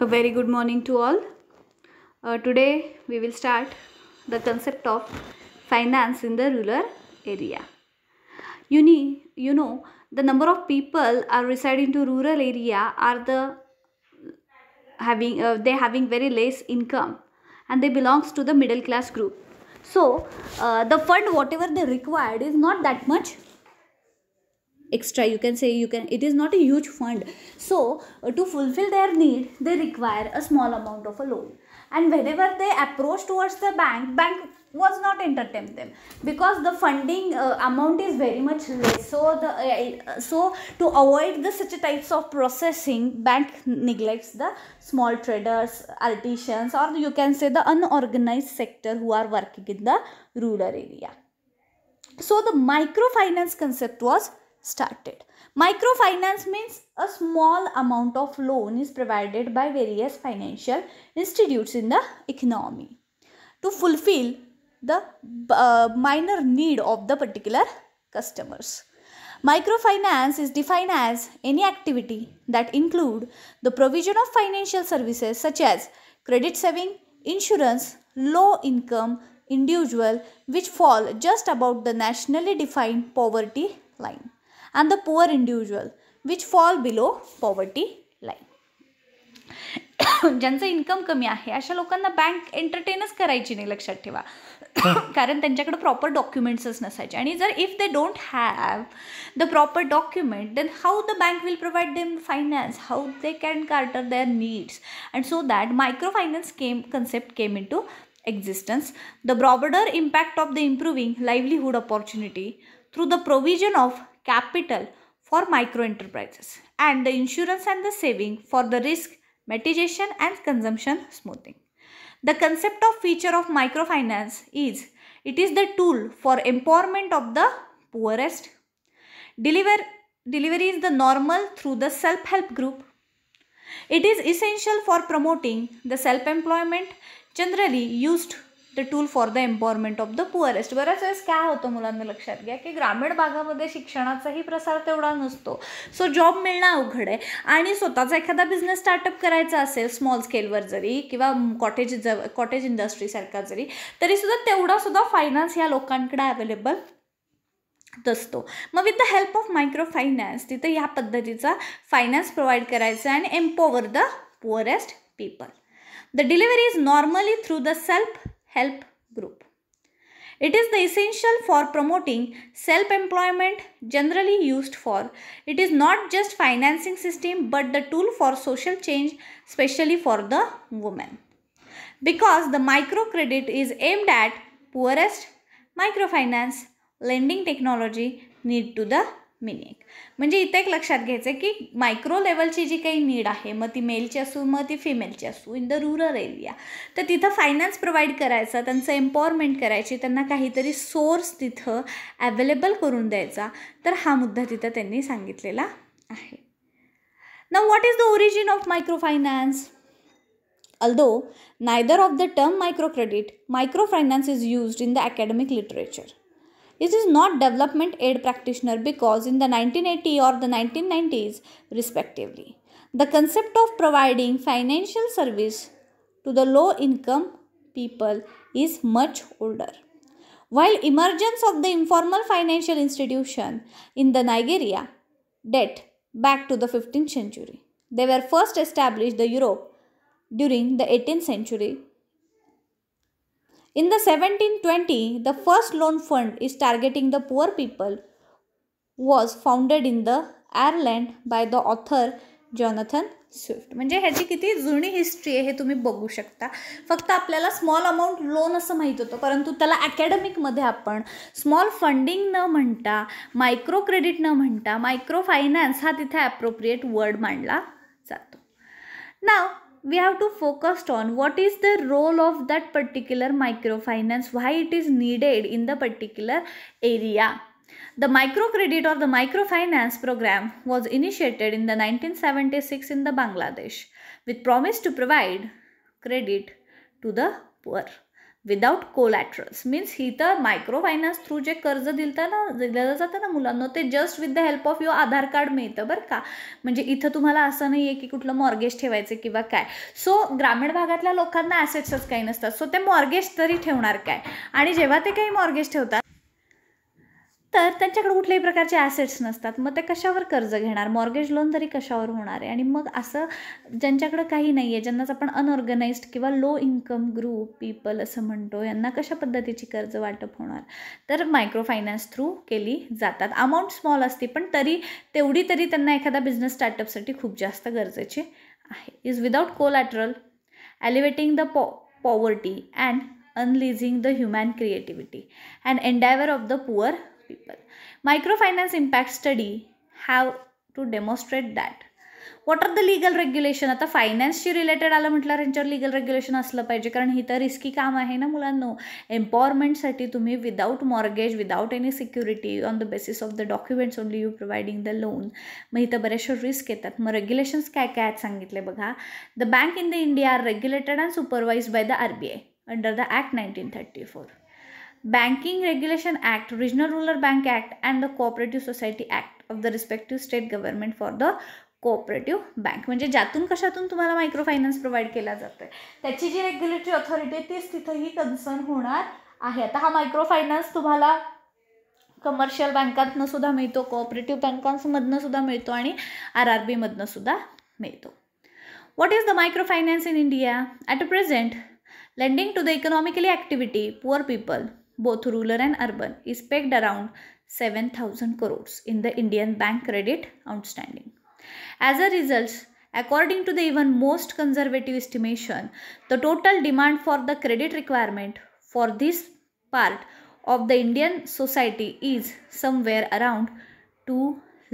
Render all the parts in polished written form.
A very good morning to all. Today we will start the concept of finance in the rural area. The number of people are residing to rural area are they having very less income, and they belongs to the middle class group. So the fund whatever they required is not that much extra. It is not a huge fund. So to fulfill their need they require a small amount of a loan, and whenever they approach towards the bank was not entertain them because the funding amount is very much less. So to avoid the such types of processing, bank neglects the small traders, artisans, or you can say the unorganized sector who are working in the rural area. So the microfinance concept was started. Microfinance means a small amount of loan is provided by various financial institutes in the economy to fulfill the minor need of the particular customers. Microfinance is defined as any activity that include the provision of financial services such as credit saving, insurance, low income individual which fall just above the nationally defined poverty line, and the poor individual which fall below poverty line. ज्यांचं income कमी आहे अशा लोकांना bank एंटरटेनच करायची नाही, लक्षात ठेवा. कारण त्यांच्याकडे प्रॉपर डॉक्युमेंट्सच नसायचे, आणि जर if they don't have the proper document then how the bank will provide them finance, how they can cater their needs, and so that microfinance concept came into existence. The broader impact of the improving livelihood opportunity through the provision of capital for micro enterprises and the insurance and the saving for the risk mitigation and consumption smoothing. The concept of feature of microfinance is it is the tool for empowerment of the poorest. Delivery is the normal through the self-help group. It is essential for promoting the self-employment, generally used the tool for the empowerment of the poorest. बऱ्याच वेळेस काय होतं मुलांना लक्षात घ्या की ग्रामीण भागामध्ये शिक्षणाचाही प्रसार तेवढा नसतो. सो जॉब मिळणं अवघड आहे, आणि स्वतःचा एखादा बिझनेस स्टार्टअप करायचा असेल स्मॉल स्केलवर जरी किंवा कॉटेज इंडस्ट्रीसारखा जरी, तरी सुद्धा तेवढा सुद्धा फायनान्स या लोकांकडे अवेलेबल असतो. मग with the help of micro finance तिथे ह्या पद्धतीचा फायनान्स प्रोव्हाइड करायचा आणि empower the poorest people. The delivery is normally through the self-help group. It is the essential for promoting self-employment, generally used for. It is not just financing system but the tool for social change, especially for the women. Because the microcredit is aimed at poorest, microfinance lending technology need to the meaning. म्हणजे इथे एक लक्षात घ्यायचं आहे की micro लेवलची जी काही need आहे, मग ती मेलची असू मग ती फिमेलची असू इन द रुरल एरिया, तर तिथं फायनान्स प्रोव्हाइड करायचा, त्यांचं एम्पॉवरमेंट करायची, त्यांना काहीतरी सोर्स तिथं अवेलेबल करून द्यायचा. तर हा मुद्दा तिथं त्यांनी सांगितलेला आहे. Now what is the origin of microfinance? Although neither of the term microcredit, microfinance is used in the academic literature. It is not development aid practitioner because in the 1980 or the 1990s respectively, the concept of providing financial service to the low income people is much older. While emergence of the informal financial institution in the Nigeria date back to the 15th century, they were first established in Europe during the 18th century. In the 1720, the first loan fund is targeting the poor people was founded in the Ireland by the author Jonathan Swift. म्हणजे ह्याची किती जुनी history आहे हे तुम्ही बघू शकता. फक्त आपल्याला स्मॉल अमाऊंट लोन असं माहीत होतं, परंतु त्याला अकॅडमिकमध्ये आपण स्मॉल फंडिंग न म्हणता, मायक्रो क्रेडिट न म्हणता मायक्रो फायनान्स हा तिथे ॲप्रोप्रिएट वर्ड मानला जातो. नाव we have to focus on what is the role of that particular microfinance, why it is needed in the particular area. The microcredit or the microfinance program was initiated in the 1976 in the Bangladesh with promise to provide credit to the poor. Without collaterals. Means ही तर micro finance through जे कर्ज दिलं जातं ना मुलांना, ते just with the help of your Aadhaar card मिळतं बरं का. म्हणजे इथं तुम्हाला असं नाही आहे की कुठलं मॉर्गेज ठेवायचं किंवा काय. सो ग्रामीण भागातल्या लोकांना ॲसेट्सच काही नसतात, सो ते मॉर्गेज तरी ठेवणार काय. आणि जेव्हा ते काही मॉर्गेज ठेवतात तर त्यांच्याकडे कुठल्याही प्रकारचे ॲसेट्स नसतात, मग ते कशावर कर्ज घेणार, मॉर्गेज लोन तरी कशावर होणार आहे. आणि मग असं ज्यांच्याकडे काही नाही आहे, ज्यांनाच आपण अनऑर्गनाइज्ड किंवा लो इन्कम ग्रुप पीपल असं म्हणतो, यांना कशा पद्धतीची कर्ज वाटप होणार, तर मायक्रो फायनान्स थ्रू केली जातात. अमाऊंट स्मॉल असते पण तेवढी तरी त्यांना एखादा बिझनेस स्टार्टअपसाठी खूप जास्त गरजेची आहे. Is without collateral, elevating the poverty and unleashing the human creativity and endeavor of the poor people. Microfinance impact study have to demonstrate that. What are the legal regulation? आता फायनान्सशी रिलेटेड आलं म्हटल्यावर यांच्यावर legal regulation असलं पाहिजे, कारण ही तर risky काम आहे ना मुलांनो. एम्पॉवरमेंटसाठी तुम्ही without mortgage, without any security, on the basis of the documents only you providing the loan, मग इथं बरेचसे रिस्क येतात. मग रेग्युलेशन्स काय काय आहेत सांगितले बघा. The bank in the India are regulated and supervised by the RBI under the Act 1934. Banking Regulation Act, Regional Rural Bank Act and the Cooperative Society Act of the respective state government for the cooperative bank. म्हणजे ज्यातून कशातून तुम्हाला micro finance provide केला जातो आहे त्याची जी regulatory authority आहे तीच तिथंही कन्सर्न होणार आहे. आता हा मायक्रो फायनान्स तुम्हाला कमर्शियल बँकांतनं सुद्धा मिळतो, कोऑपरेटिव्ह बँकांमधनं सुद्धा मिळतो आणि RRB मधनं सुद्धा मिळतो. What is the micro finance in India? At a present lending to the economically activity poor people, both rural and urban, is pegged around 7,000 crores in the Indian bank credit outstanding. As a result, according to the even most conservative estimation, the total demand for the credit requirement for this part of the Indian society is somewhere around 2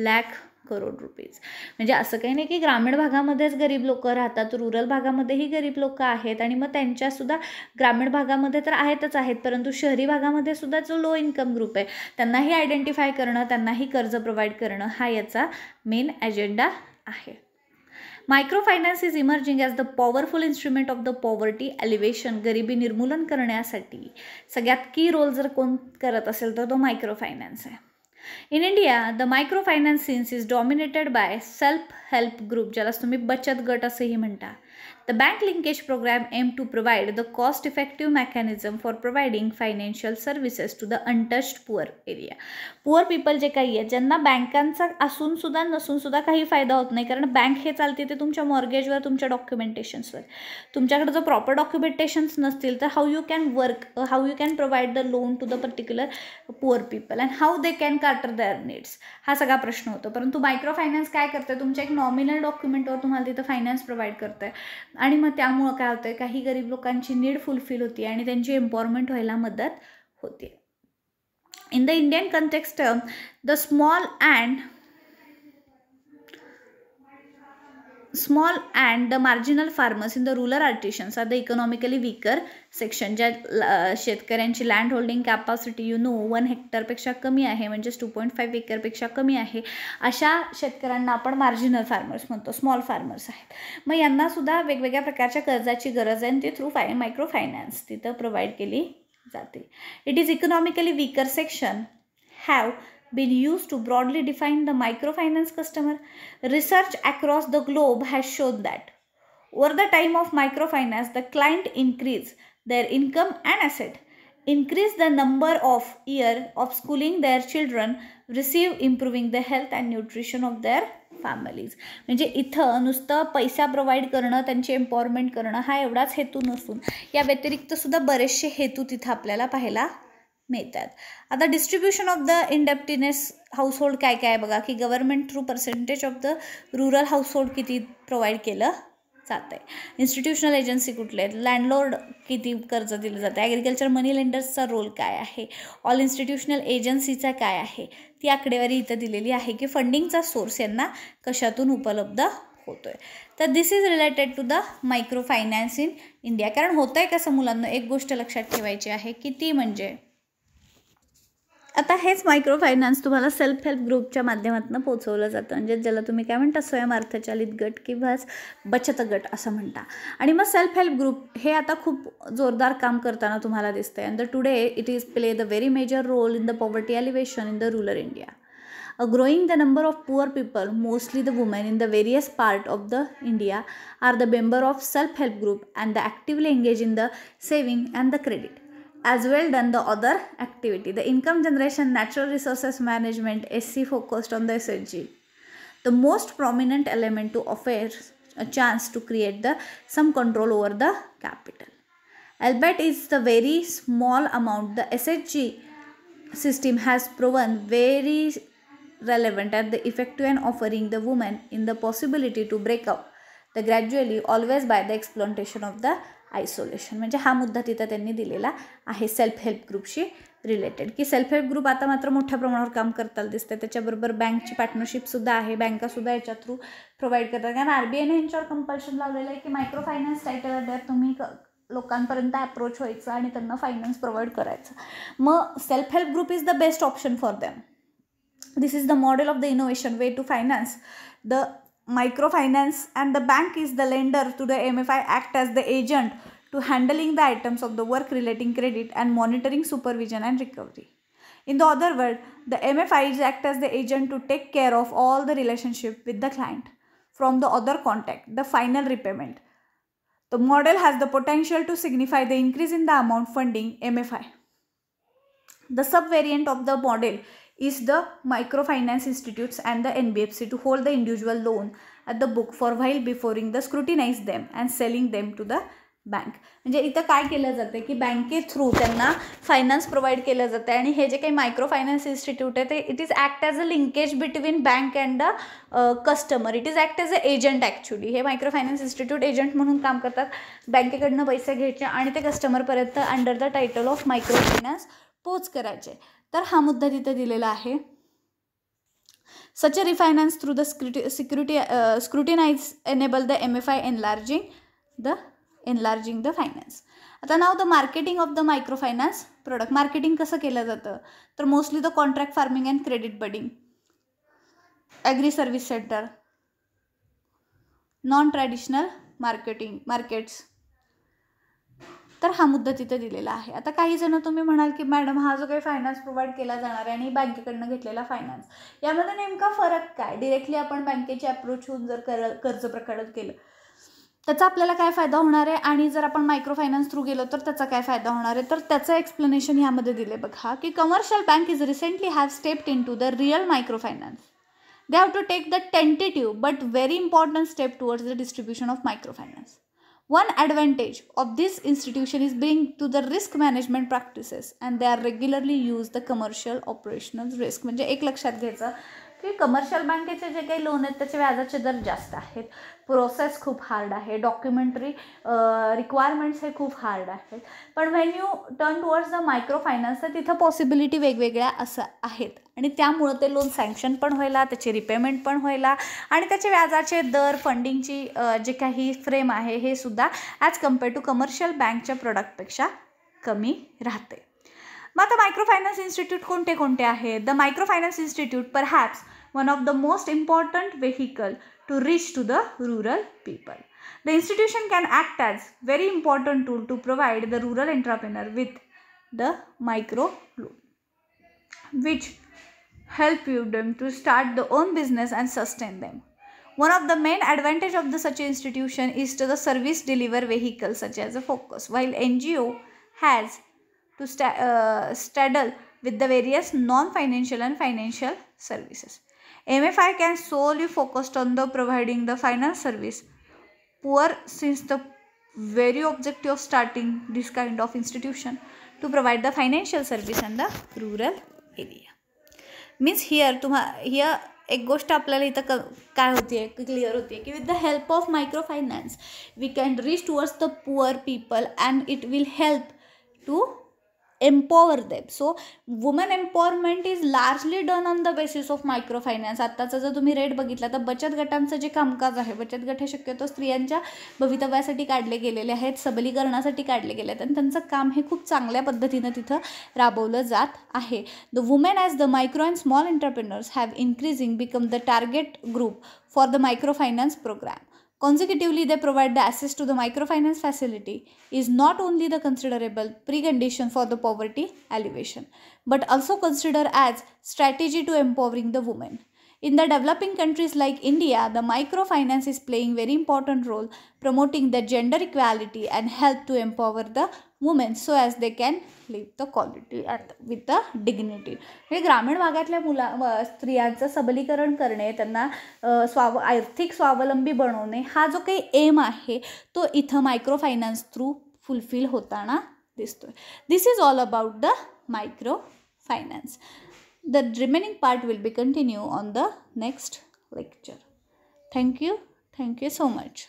lakh crore rupees. म्हणजे असं काही नाही की ग्रामीण भागामध्येच गरीब लोक राहतात, rural भागामध्येही गरीब लोक आहेत आणि मग त्यांच्यासुद्धा ग्रामीण भागामध्ये तर आहेतच आहेत, परंतु शहरी भागामध्ये सुद्धा जो लो इन्कम ग्रुप आहे त्यांनाही आयडेंटिफाय करणं, त्यांनाही कर्ज प्रोव्हाइड करणं हा याचा मेन एजेंडा आहे. Micro finance is emerging as the powerful instrument of the poverty elevation. गरिबी निर्मूलन करण्यासाठी सगळ्यात की रोल जर कोण करत असेल तर तो मायक्रो फायनान्स आहे. In India, the microfinance scene is dominated by self-help group, ज्याला तुम्ही बचत गट असेही म्हणता. The bank linkage program aim to provide the cost-effective mechanism for providing financial services to the untouched poor area. Poor people जे काही आहे ज्यांना बँकांचा असून सुद्धा नसून सुद्धा काही फायदा होत नाही, कारण बँक हे चालते ते तुमच्या मॉर्गेजवर, तुमच्या डॉक्युमेंटेशन्सवर. तुमच्याकडे जर प्रॉपर डॉक्युमेंटेशन्स नसतील तर how you can provide the loan to the particular poor people and how they can cater their needs, हा सगळा प्रश्न होतो. परंतु मायक्रो फायनान्स काय करते, तुमच्या एक नॉमिनल डॉक्युमेंटवर तुम्हाला तिथं फायनान्स प्रोव्हाइड करते आणि मग त्यामुळं काय होतं, काही गरीब लोकांची नीड फुलफिल होती आणि त्यांची एम्पॉवरमेंट व्हायला मदत होते. In the Indian context, the small and the marginal farmers in the rural artisans are the economically weaker section. ज्या शेतकऱ्यांची लँड होल्डिंग कॅपॅसिटी 1 हेक्टरपेक्षा कमी आहे, म्हणजेच 2.5 एकरपेक्षा कमी आहे, अशा शेतकऱ्यांना आपण मार्जिनल फार्मर्स म्हणतो, स्मॉल फार्मर्स आहेत. मग यांना सुद्धा वेगवेगळ्या प्रकारच्या कर्जाची गरज आहे आणि ते थ्रू मायक्रो फायनान्स तिथं प्रोव्हाइड केली जाते. It is economically weaker section have been used to broadly define the microfinance customer. Research across the globe has shown that over the time of microfinance, the client increase their income and asset, increase the number of year of schooling their children, receive improving the health and nutrition of their families. म्हणजे इथं नुसतं पैसा provide करणं, त्यांची empowerment करणं हा एवढाच हेतू नसून या व्यतिरिक्त सुद्धा बरेचसे हेतू तिथं आपल्याला पाहायला मिळतात. आता डिस्ट्रीब्युशन ऑफ द इंडेप्टिनेस हाऊसहोल्ड काय काय बघा, की government through percentage of the rural household किती प्रोव्हाइड केलं जातं आहे, इन्स्टिट्यूशनल एजन्सी कुठले आहेत, लँडलॉर्ड किती कर्ज दिलं जातं, ॲग्रिकल्चर मनी लेंडर्सचा रोल काय आहे, ऑल इन्स्टिट्यूशनल एजन्सीचा काय आहे, ती आकडेवारी इथं दिलेली आहे की फंडिंगचा सोर्स यांना कशातून उपलब्ध होतो आहे. तर this is related to the micro finance in India. कारण होतं आहे कसं मुलांना, एक गोष्ट लक्षात ठेवायची आहे की ती म्हणजे आता हेच मायक्रो फायनान्स तुम्हाला सेल्फ हेल्प ग्रुपच्या माध्यमातून पोहोचवलं जातं, म्हणजे ज्याला तुम्ही काय म्हणता स्वयं अर्थचालित गट किंवा बचत गट असं म्हणता. आणि मग सेल्फ हेल्प ग्रुप हे आता खूप जोरदार काम करताना तुम्हाला दिसतंय. And today it is play the very major role in the poverty elevation in the rural India. Growing the number of poor people, mostly the women in the various part of the India, are the member of self-help group and they actively engage in the saving and the credit. As well done the other activity, the income generation, natural resources management, SC focused on the SHG. The most prominent element to offer a chance to create the some control over the capital. Albeit is the very small amount, the SHG system has proven very relevant at the effective and offering the woman in the possibility to break up the gradually always by the exploitation of the isolation. म्हणजे हा मुद्दा तिथं त्यांनी दिलेला आहे self help ग्रुपशी related, की self help group आता मात्र मोठ्या प्रमाणावर काम करताना दिसते. त्याच्याबरोबर बँकची पार्टनरशिपसुद्धा आहे, बँकासुद्धा याच्या थ्रू प्रोव्हाइड करतात. कारण RBIने यांच्यावर कंपल्शन लावलेलं आहे की मायक्रो फायनान्स टायटल द्या, तुम्ही लोकांपर्यंत अप्रोच व्हायचं आणि त्यांना फायनान्स प्रोव्हाइड करायचं. मग self help group is the best option for them. This is the model of the innovation way to finance the microfinance, and the bank is the lender to the MFI, act as the agent to handling the items of the work relating credit and monitoring supervision and recovery. In the other word, the MFIs act as the agent to take care of all the relationship with the client from the other contact, the final repayment. The model has the potential to signify the increase in the amount funding MFI. The subvariant of the model is the microfinance institutes and the NBFC to hold the individual loan at the book for while before the scrutinize them and selling them to the bank. म्हणजे इथं काय केलं जातं की बँके through त्यांना finance provide केलं जातं. आणि हे जे काही मायक्रो फायनान्स इन्स्टिट्यूट आहे ते it is act as a linkage between bank and the customer. It is act as a agent. Actually हे मायक्रो फायनान्स इन्स्टिट्यूट एजंट म्हणून काम करतात, बँकेकडनं पैसे घ्यायचे आणि ते कस्टमरपर्यंत under the title of micro finance पोच करायचे. तर हा मुद्दा तिथे दिलेला आहे. Such a refinance through the scrutinize enable the MFI enlarging the finance. आता now the marketing of the micro finance product. Marketing कसं केलं जातं तर mostly the contract farming and credit budding, agri service centre, non traditional markets. तर हा मुद्दा तिथे दिलेला आहे. आता काही जण तुम्ही म्हणाल की मॅडम हा जो काही फायनान्स प्रोव्हाइड केला जाणार आहे आणि बँकेकडनं घेतलेला फायनान्स यामध्ये नेमका फरक काय. डिरेक्टली आपण बँकेची अप्रोच होऊन जर कर्ज प्रकरण केलं त्याचा आपल्याला काय फायदा होणार आहे आणि जर आपण मायक्रो फायनान्स थ्रू गेलो तर त्याचा काय फायदा होणार आहे. तर त्याचं एक्सप्लेनेशन ह्यामध्ये दिले बघा की commercial bank is recently have stepped in to the real micro finance. They have to take the tentative but very important step towards the distribution of micro finance. One advantage of this institution is bring to the risk management practices and they are regularly use the commercial operational risk. म्हणजे एक लक्षात घ्यायचं की commercial बँकेचे जे काही loan आहेत त्याचे व्याजाचे दर जास्त आहेत, प्रोसेस खूप हार्ड आहे, डॉक्युमेंटरी रिक्वायरमेंट्स हे खूप हार्ड आहेत. पण when U turn towards the micro finance तर तिथं पॉसिबिलिटी वेगवेगळ्या असं आहेत आणि त्यामुळं ते लोन सँक्शन पण व्हायला, त्याची रिपेमेंट पण व्हायला आणि त्याचे व्याजाचे दर, फंडिंगची जे काही फ्रेम आहे हे सुद्धा ॲज कम्पेअर टू कमर्शियल बँकच्या प्रोडक्टपेक्षा कमी राहते. मग आता मायक्रो फायनान्स इन्स्टिट्यूट कोणते कोणते आहेत. The micro finance institute perhaps one of the most important vehicle to reach to the rural people. The institution can act as very important tool to provide the rural entrepreneur with the micro loan, which help them to start their own business and sustain them. One of the main advantage of the such institution is to the service deliver vehicle such as a focus, while NGO has to straddle with the various non-financial and financial services. MFI can solely focused on the providing the finance service. Poor since the very objective of starting this kind of institution to provide the financial service in the rural area. Means here एक गोष्ट आपल्याला इथं काय होती clear होती की with the help of micro finance we can reach towards the poor people and it will help to empower them. So women empowerment is largely done on the basis of microfinance. आत्ताचा जर तुम्ही rate बघितला तर बचत गटांचं जे कामकाज आहे, बचत गट हे शक्यतो स्त्रियांच्या भवितव्यासाठी काढले गेलेले आहेत, सबलीकरणासाठी काढले गेले आहेत आणि त्यांचं काम हे खूप चांगल्या पद्धतीनं तिथं राबवलं जात आहे. The women as the micro and small entrepreneurs have increasing become the target group for the microfinance programme. Consecutively, they provide the access to the microfinance facility is not only the considerable precondition for the poverty alleviation, but also considered as strategy to empowering the women. In the developing countries like India, the microfinance is playing very important role promoting the gender equality and help to empower the women so as they can live the quality and with the dignity. हे ग्रामीण भागातल्या स्त्रियांचं सबलीकरण करणे, त्यांना आर्थिक स्वावलंबी बनवणे हा जो काही एम आहे तो इथं मायक्रोफायनान्स थ्रू फुलफिल होताना दिसतोय. This is all about the microfinance. The remaining part will be continue on the next lecture. Thank you so much.